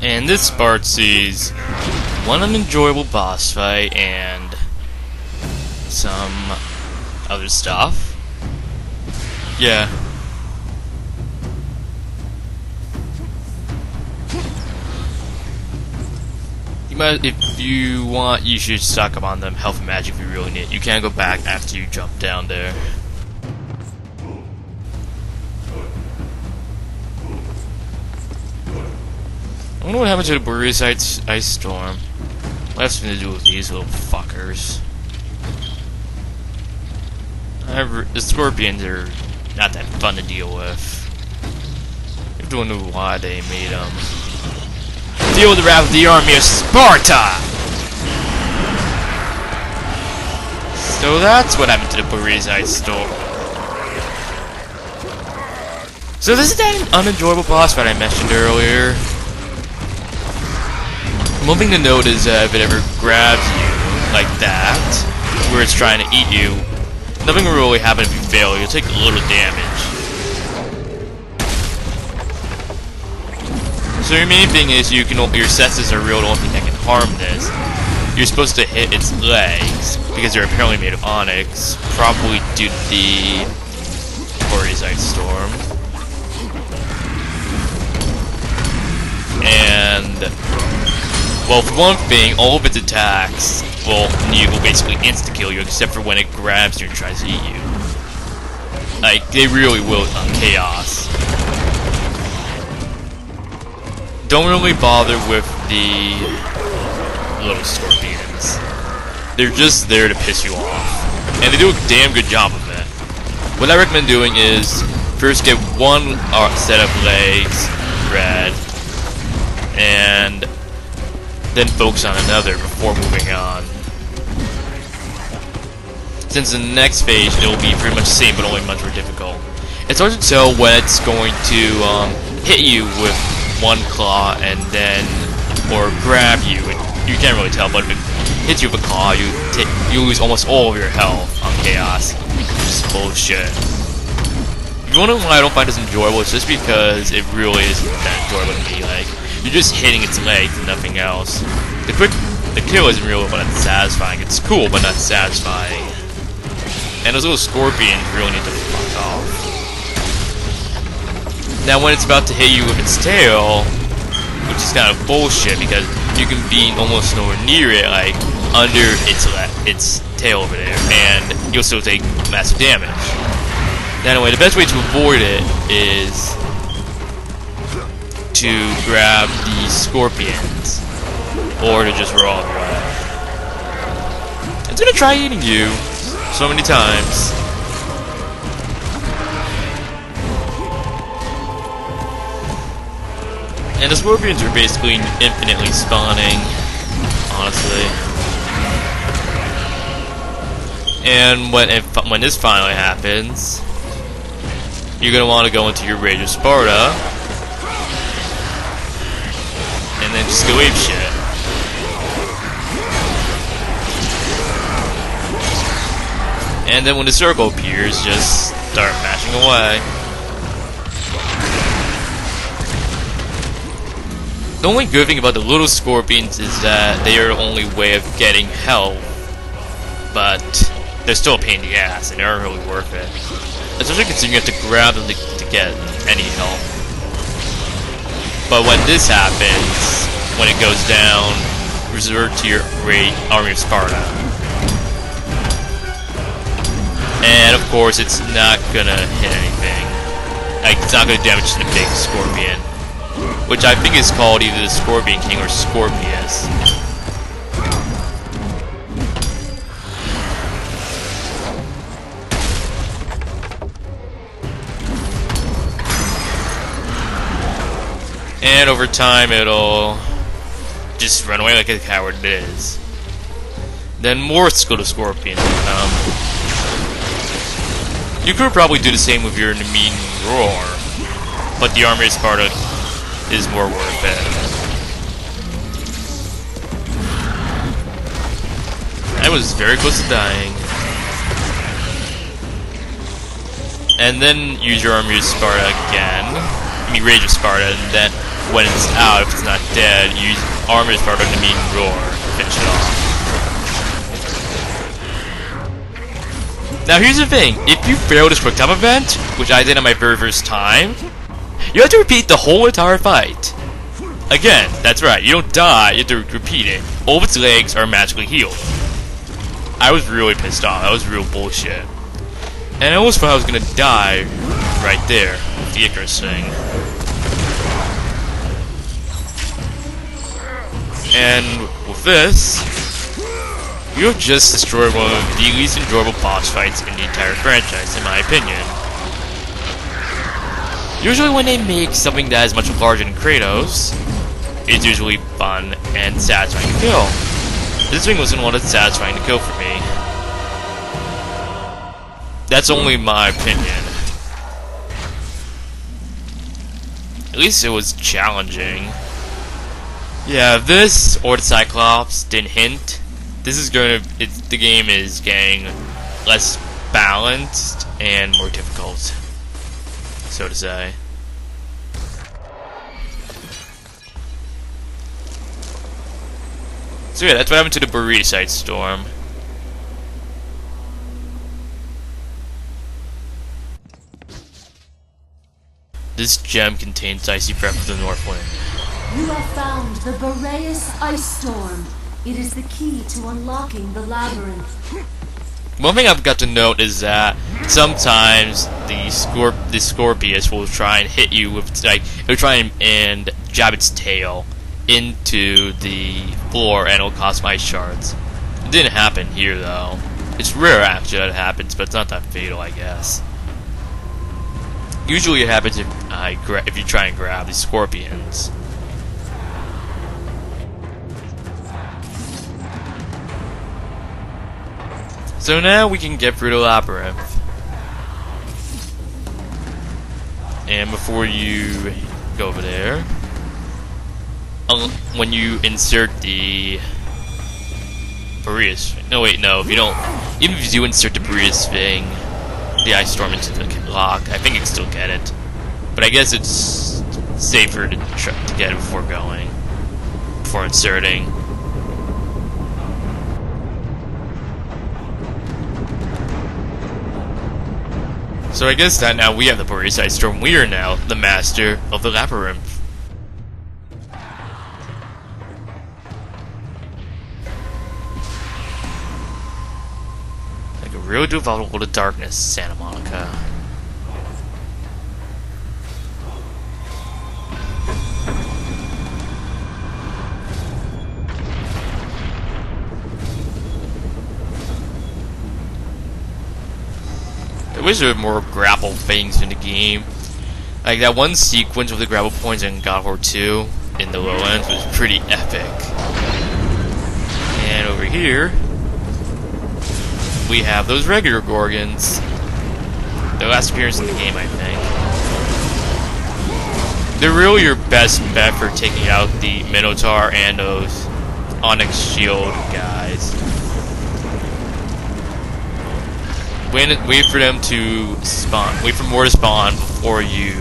And this part sees one unenjoyable boss fight and some other stuff. Yeah. If you want, you should stock up on them health and magic if you really need it. You can't go back after you jump down there. I wonder what happened to the Boreas ice storm. What has something to do with these little fuckers? The scorpions are not that fun to deal with. I don't know why they made them. Deal with the wrath of the army of Sparta! So that's what happened to the Boreas ice storm. So this is that unenjoyable boss fight I mentioned earlier. One thing to note is if it ever grabs you like that, where it's trying to eat you, nothing will really happen if you fail. You'll take a little damage. So your main thing is your senses are real. The only thing that can harm this. You're supposed to hit its legs because they're apparently made of onyx, probably due to the Boreas ice storm. And well, for one thing, all of its attacks will basically insta-kill you, except for when it grabs you and tries to eat you. Like, they really will on chaos. Don't really bother with the little scorpions. They're just there to piss you off. And they do a damn good job of it. What I recommend doing is, first get one set of legs, red, and then focus on another before moving on. Since the next phase it will be pretty much the same but only much more difficult. It's hard to tell when it's going to hit you with one claw and then or grab you. You can't really tell, but if it hits you with a claw, you lose almost all of your health on chaos. Which is bullshit. If you wonder why I don't find this enjoyable, it's just because it really isn't that enjoyable to me. Like, you're just hitting its legs and nothing else. The kill isn't really but not satisfying. It's cool but not satisfying. And those little scorpions really need to fuck off. Now when it's about to hit you with its tail, which is kind of bullshit because you can be almost nowhere near it, like under its tail over there, and you'll still take massive damage. Now anyway, the best way to avoid it is to grab the scorpions, or to just roll off your way. It's gonna try eating you so many times. And the scorpions are basically infinitely spawning, honestly. And when this finally happens, you're gonna want to go into your Rage of Sparta. And then just go ape shit. And then when the circle appears, just start mashing away. The only good thing about the little scorpions is that they are the only way of getting health, but they're still a pain in the ass and they aren't really worth it. Especially considering you have to grab them to get any health. But when this happens, when it goes down, resort to your Army of Sparta. And of course, it's not gonna hit anything. Like, it's not gonna damage the big scorpion. Which I think is called either the Scorpion King or Skorpius. And over time, it'll just run away like a coward it is. Then more Scorpions will come. You could probably do the same with your mean roar, but the Army of Sparta is more worth it. I was very close to dying. And then use your Army of Sparta again. Rage of Sparta, and then when it's out, if it's not dead, you use Armor of Sparta to meet Roar to finish it off. Now here's the thing, if you fail this quick time event, which I did on my very first time, you have to repeat the whole entire fight. Again, that's right, you don't die, you have to repeat it. All of its legs are magically healed. I was really pissed off, that was real bullshit. And I almost thought I was gonna die right there, with the Icarus thing. And with this, you have just destroyed one of the least enjoyable boss fights in the entire franchise, in my opinion. Usually when they make something that is much larger than Kratos, it's usually fun and satisfying to kill. This thing wasn't one that's satisfying to kill for me. That's only my opinion. At least it was challenging. Yeah, this or the Cyclops didn't hint. This is the game is getting less balanced and more difficult, so to say. So yeah, that's what happened to the Boreasite Storm. This gem contains icy breath of the North Wind. You have found the Boreas Ice Storm. It is the key to unlocking the labyrinth. One thing I've got to note is that sometimes the Skorpius will try and hit you with, like, it'll try and jab its tail into the floor and it'll cause ice shards. It didn't happen here though. It's rare actually that it happens, but it's not that fatal, I guess. Usually it happens if you try and grab these scorpions. So now we can get through the labyrinth. And before you go over there, when you insert the Boreas, no, if you don't, even if you do insert the Boreas thing, the Ice Storm into the lock, I think you can still get it. But I guess it's safer to get it before inserting. So I guess that now we have the Boreasite Storm, we are now the master of the labyrinth. Like a real devoutable to darkness, Santa Monica. I wish there were more grapple things in the game. Like that one sequence with the grapple points in God of War 2 in the lowlands was pretty epic. And over here, we have those regular Gorgons. Their last appearance in the game, I think. They're really your best bet for taking out the Minotaur and those Onyx Shield guys. Wait for them to spawn. Wait for more to spawn before you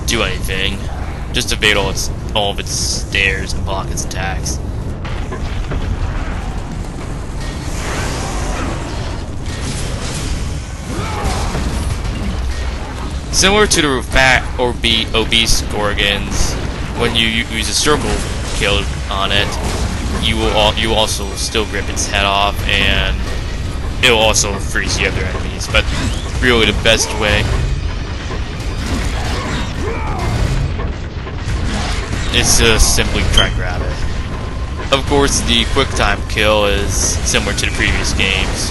do anything. Just evade all of its stairs and block its attacks. Similar to the fat or obese Gorgons, when you use a circle kill on it, you also still rip its head off and it'll also freeze the other enemies, but really the best way is to simply try and grab it. Of course, the quick time kill is similar to the previous games.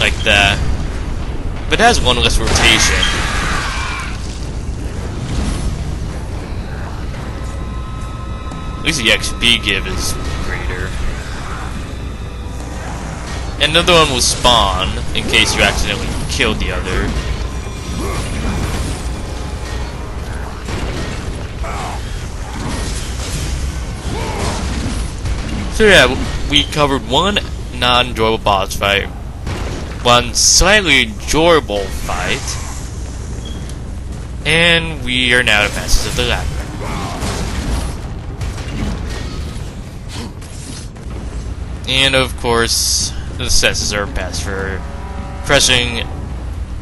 Like that. But it has one less rotation. At least the XP give is greater. And another one will spawn in case you accidentally killed the other. So yeah, we covered one non-enjoyable boss fight. one slightly enjoyable fight. And we are now the masters of the labyrinth. And of course, the senses are best for crushing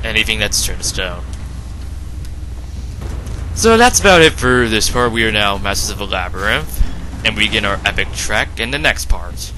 anything that's turned to stone. So that's about it for this part. We are now masters of the labyrinth, and we begin our epic trek in the next part.